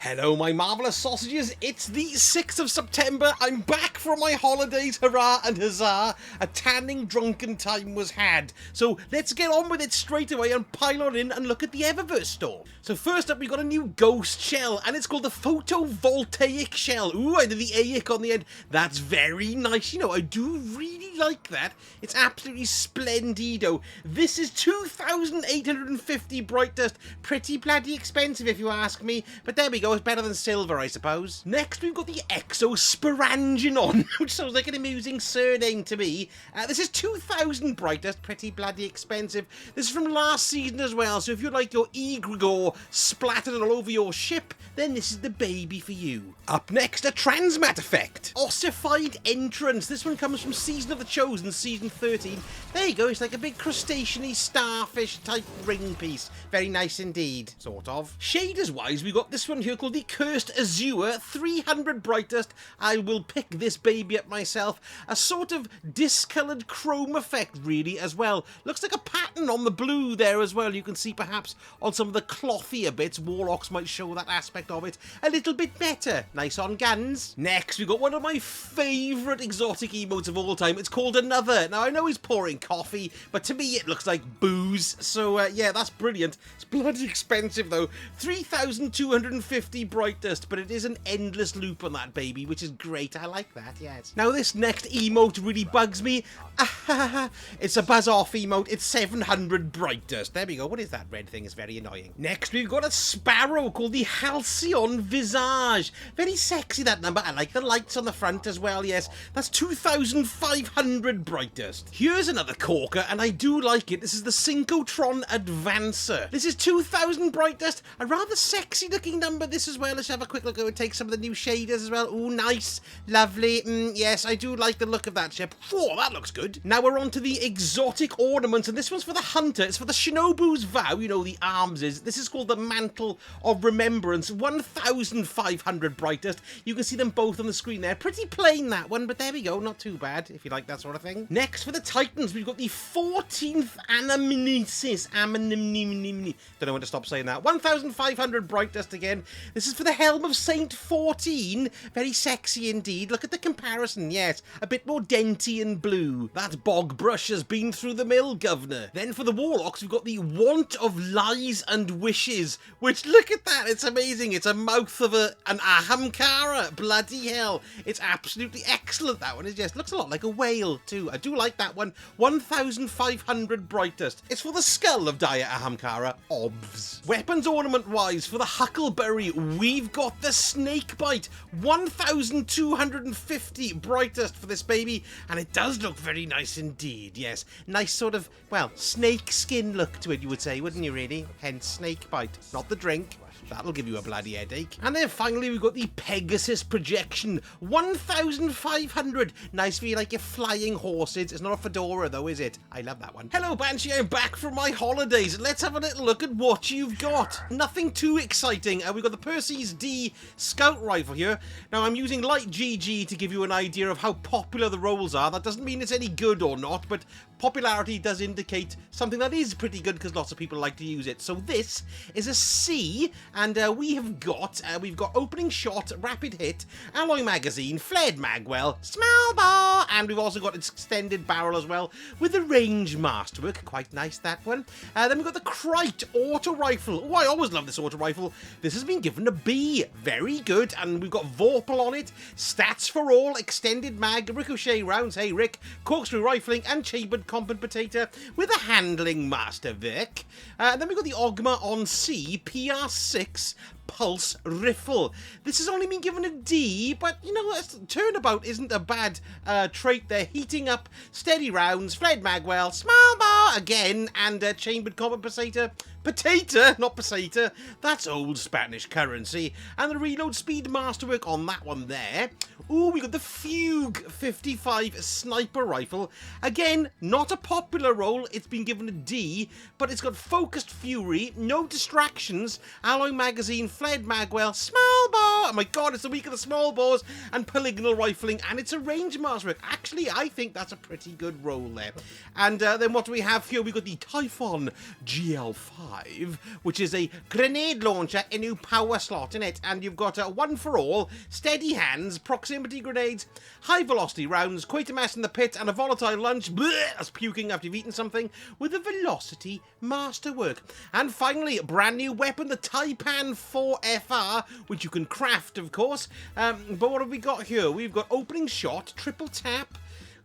Hello, my marvellous sausages. It's the 6th of September. I'm back from my holidays. Hurrah and huzzah. A tanning drunken time was had. So let's get on with it straight away and pile on in and look at the Eververse store. So first up, we've got a new ghost shell, and it's called the photovoltaic shell. Ooh, I did the AIC on the end. That's very nice. You know, I do really like that. It's absolutely splendido. This is 2,850 Bright Dust. Pretty bloody expensive if you ask me. But there we go. It's better than silver, I suppose. Next, we've got the Exosperanginon, which sounds like an amusing surname to me. This is 2,000 Bright Dust. Pretty bloody expensive. This is from last season as well, so if you like your egregore splattered all over your ship, then this is the baby for you. Up next, a Transmat effect. Ossified Entrance. This one comes from Season of the Chosen, Season 13. There you go. It's like a big crustacean-y starfish type ring piece. Very nice indeed, sort of. Shaders-wise, we got this one here called the Cursed Azure, 300 Bright Dust. I will pick this baby up myself. A sort of discoloured chrome effect, really, as well. Looks like a pattern on the blue there as well. You can see perhaps on some of the clothier bits, Warlocks might show that aspect of it a little bit better. Nice on guns. Next, we've got one of my favourite exotic emotes of all time. It's called Another. Now, I know he's pouring coffee, but to me it looks like booze. So, yeah, that's brilliant. It's bloody expensive, though. 3,250 Bright Dust, but it is an endless loop on that baby, which is great. I like that, yes. Now, this next emote really bugs me. It's a buzz off emote. It's 700 Bright Dust. There we go. What is that red thing? It's very annoying. Next, we've got a sparrow called the Halcyon Visage. Very sexy, that number. I like the lights on the front as well, yes. That's 2,500 Bright Dust. Here's another corker, and I do like it. This is the Synchrotron Advancer. This is 2,000 Bright Dust. A rather sexy looking number, this as well. Let's have a quick look. It takes some of the new shaders as well. Ooh, nice. Lovely. Yes, I do like the look of that ship. Whoa, that looks good. Now we're on to the exotic ornaments, and this one's for the Hunter. It's for the Shinobu's Vow. You know, the arms is. This is called the Mantle of Remembrance. 1,500 Bright Dust. You can see them both on the screen there. Pretty plain, that one, but there we go. Not too bad, if you like that sort of thing. Next, for the Titans, we've got the 14th Anamnesis. Don't know when to stop saying that. 1,500 Bright Dust again. This is for the Helm of Saint 14. Very sexy indeed. Look at the comparison, yes. A bit more denty and blue. That bog brush has been through the mill, governor. Then for the Warlocks, we've got the Want of Lies and Wishes, which, look at that. It's amazing. It's a mouth of an Ahamkara. Bloody hell. It's absolutely excellent, that one. It just looks a lot like a whale, too. I do like that one. 1,500 Bright Dust. It's for the skull of Dire Ahamkara. Obvs. Weapons ornament-wise, for the Huckleberry, we've got the Snakebite. 1,250 Bright Dust for this baby, and it does look very nice indeed, yes. Nice sort of, well, snake skin look to it, you would say, wouldn't you, really? Hence Snakebite, not the drink. That'll give you a bloody headache. And then finally, we've got the Pegasus Projection. 1,500. Nice for you, like your flying horses. It's not a fedora, though, is it? I love that one. Hello, Banshee. I'm back from my holidays. Let's have a little look at what you've got. Nothing too exciting. We've got the Percy's D Scout Rifle here. Now, I'm using light GG to give you an idea of how popular the rolls are. That doesn't mean it's any good or not, but popularity does indicate something that is pretty good because lots of people like to use it. So this is a C, and we've got opening shot, rapid hit, alloy magazine, flared magwell, small bar, and we've also got its extended barrel as well with the range masterwork. Quite nice, that one. Then we've got the Krite auto rifle. Oh, I always love this auto rifle. This has been given a B. Very good, and we've got Vorpal on it. Stats for all, extended mag, ricochet rounds, hey Rick, corkscrew rifling, and chambered compensator with a handling masterwork. Then we've got the Ogma on C, PR6 Pulse Riffle. This has only been given a D, but you know, turnabout isn't a bad trait there. Heating up, steady rounds, flared magwell, small bar again, and chambered compensator. Potato, not peseta. That's old Spanish currency. And the reload speed masterwork on that one there. Ooh, we got the Fugue 55 sniper rifle. Again, not a popular roll. It's been given a D, but it's got focused fury, no distractions, alloy magazine, flared magwell, small bar. Oh my god, it's the week of the small bores, and polygonal rifling, and it's a range masterwork. Actually, I think that's a pretty good roll there. And then what do we have here? We got the Typhon GL5. 5, which is a grenade launcher, a new power slot in it, and you've got a one for all, steady hands, proximity grenades, high velocity rounds, Quatermass in the pit, and a volatile lunge, that's puking after you've eaten something, with a velocity masterwork. And finally, a brand new weapon, the Taipan 4FR, which you can craft, of course. But what have we got here? We've got opening shot, triple tap,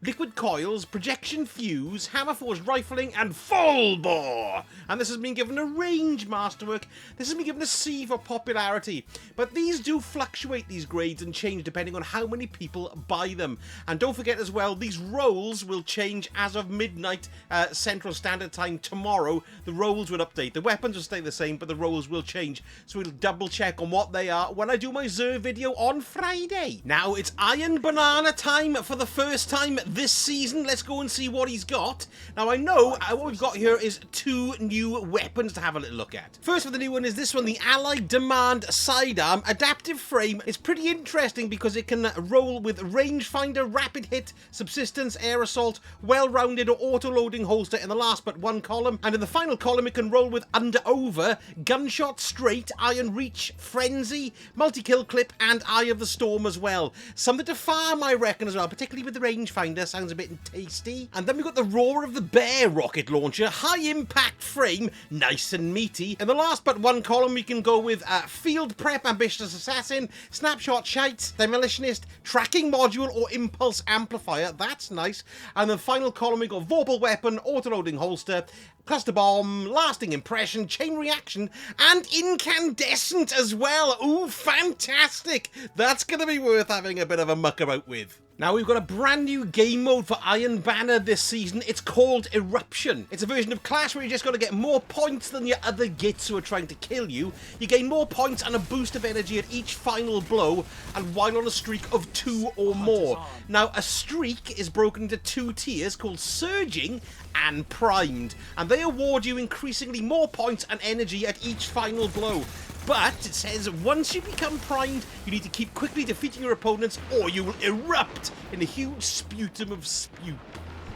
liquid coils, projection fuse, hammer force rifling, and full bore. And this has been given a range masterwork. This has been given a C for popularity. But these do fluctuate, these grades, and change depending on how many people buy them. And don't forget as well, these roles will change as of midnight Central Standard Time tomorrow. The roles will update. The weapons will stay the same, but the roles will change. So we'll double check on what they are when I do my Zer video on Friday. Now it's Iron Banana time for the first time this season. Let's go and see what he's got. Now I know what we've got here is 2 new weapons to have a little look at. First of the new one is this one, the Allied Demand Sidearm Adaptive Frame. It's pretty interesting because it can roll with rangefinder, rapid hit, subsistence, air assault, well-rounded or auto-loading holster in the last but one column, and in the final column it can roll with under-over, gunshot straight, iron reach, frenzy, multi-kill clip, and Eye of the Storm as well. Something to farm, I reckon, as well, particularly with the rangefinder. Sounds a bit tasty. And then we've got the Roar of the Bear rocket launcher, high impact frame, nice and meaty. In the last but one column we can go with field prep, ambitious assassin, snapshot shite, demolitionist, tracking module or impulse amplifier. That's nice. And the final column we got Vorpal weapon, auto-loading holster, cluster bomb, lasting impression, chain reaction, and incandescent as well. Ooh, fantastic. That's going to be worth having a bit of a muck about with. Now we've got a brand new game mode for Iron Banner this season. It's called Eruption. It's a version of Clash where you just got to get more points than your other gits who are trying to kill you. You gain more points and a boost of energy at each final blow, and while on a streak of 2 or more. Now a streak is broken into 2 tiers called Surging and Primed, and they award you increasingly more points and energy at each final blow. But it says once you become primed, you need to keep quickly defeating your opponents or you will erupt in a huge sputum of spute.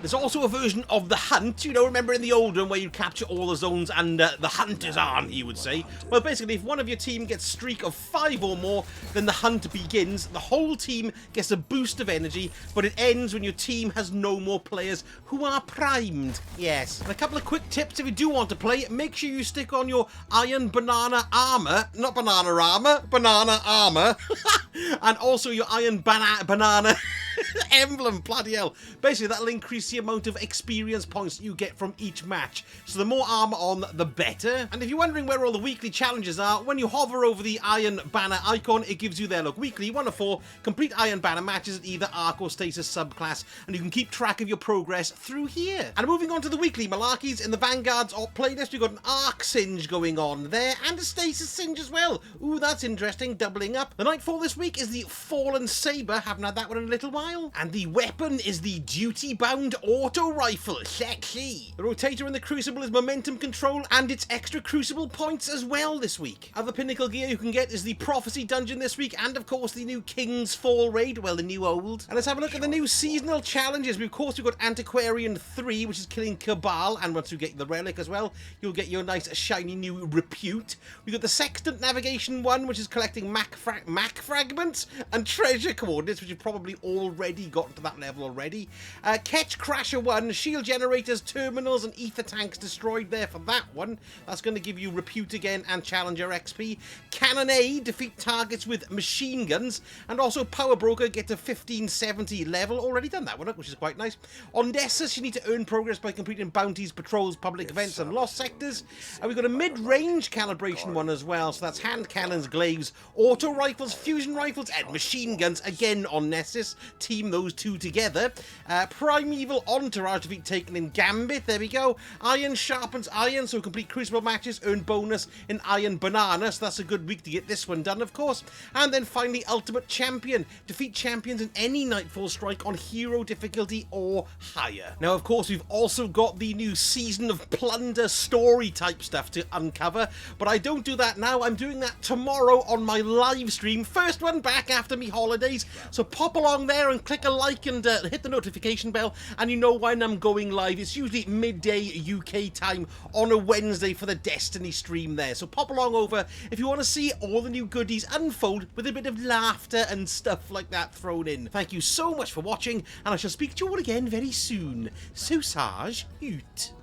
There's also a version of the hunt, you know, remember in the old one where you capture all the zones and the hunt is on, he would say. Well, basically, if one of your team gets a streak of 5 or more, then the hunt begins. The whole team gets a boost of energy, but it ends when your team has no more players who are primed. Yes. And a couple of quick tips if you do want to play, make sure you stick on your Iron Banana armor, not banana armor, banana armor, and also your Iron Banana emblem, bloody hell. Basically, that'll increase the amount of experience points you get from each match. So the more armor on, the better. And if you're wondering where all the weekly challenges are, when you hover over the Iron Banner icon, it gives you there, look, weekly 1 of 4, complete Iron Banner matches at either Arc or Stasis subclass, and you can keep track of your progress through here. And moving on to the weekly malarkeys, in the Vanguard's playlist, we've got an Arc Singe going on there, and a Stasis Singe as well. Ooh, that's interesting, doubling up. The Nightfall this week is the Fallen Saber, haven't had that one in a little while. And the weapon is the duty-bound auto rifle, sexy. The rotator in the Crucible is momentum control, and it's extra Crucible points as well this week. Other pinnacle gear you can get is the Prophecy Dungeon this week, and of course the new King's Fall raid, well, the new old. And let's have a look at the new seasonal challenges. Of course, we've got Antiquarian 3, which is killing Cabal, and once you get the relic as well, you'll get your nice shiny new repute. We've got the Sextant Navigation 1, which is collecting Mac fragments and treasure coordinates, which you've probably already gotten to that level already. Catch Crasher 1, shield generators, terminals, and ether tanks destroyed there for that one. That's going to give you repute again and challenger XP. Cannonade, defeat targets with machine guns, and also Power Broker, get to 1570 level. Already done that one, which is quite nice. On Nessus, you need to earn progress by completing bounties, patrols, public events, and lost sectors. And we've got a mid-range calibration one as well, so that's hand cannons, glaives, auto rifles, fusion rifles, and machine guns, again on Nessus. Team those 2 together. Primeval Entourage, defeat taken in Gambit, there we go. Iron sharpens iron, so complete Crucible matches, earn bonus in Iron Banana, so that's a good week to get this one done, of course. And then finally, Ultimate Champion, defeat champions in any Nightfall strike on hero difficulty or higher. Now, of course, we've also got the new Season of Plunder story type stuff to uncover, but I don't do that now. I'm doing that tomorrow on my live stream, first one back after me holidays, so pop along there and click a like and hit the notification bell, and you know when I'm going live. It's usually midday UK time on a Wednesday for the Destiny stream there. So pop along over if you want to see all the new goodies unfold with a bit of laughter and stuff like that thrown in. Thank you so much for watching, and I shall speak to you all again very soon. So Sage, hoot.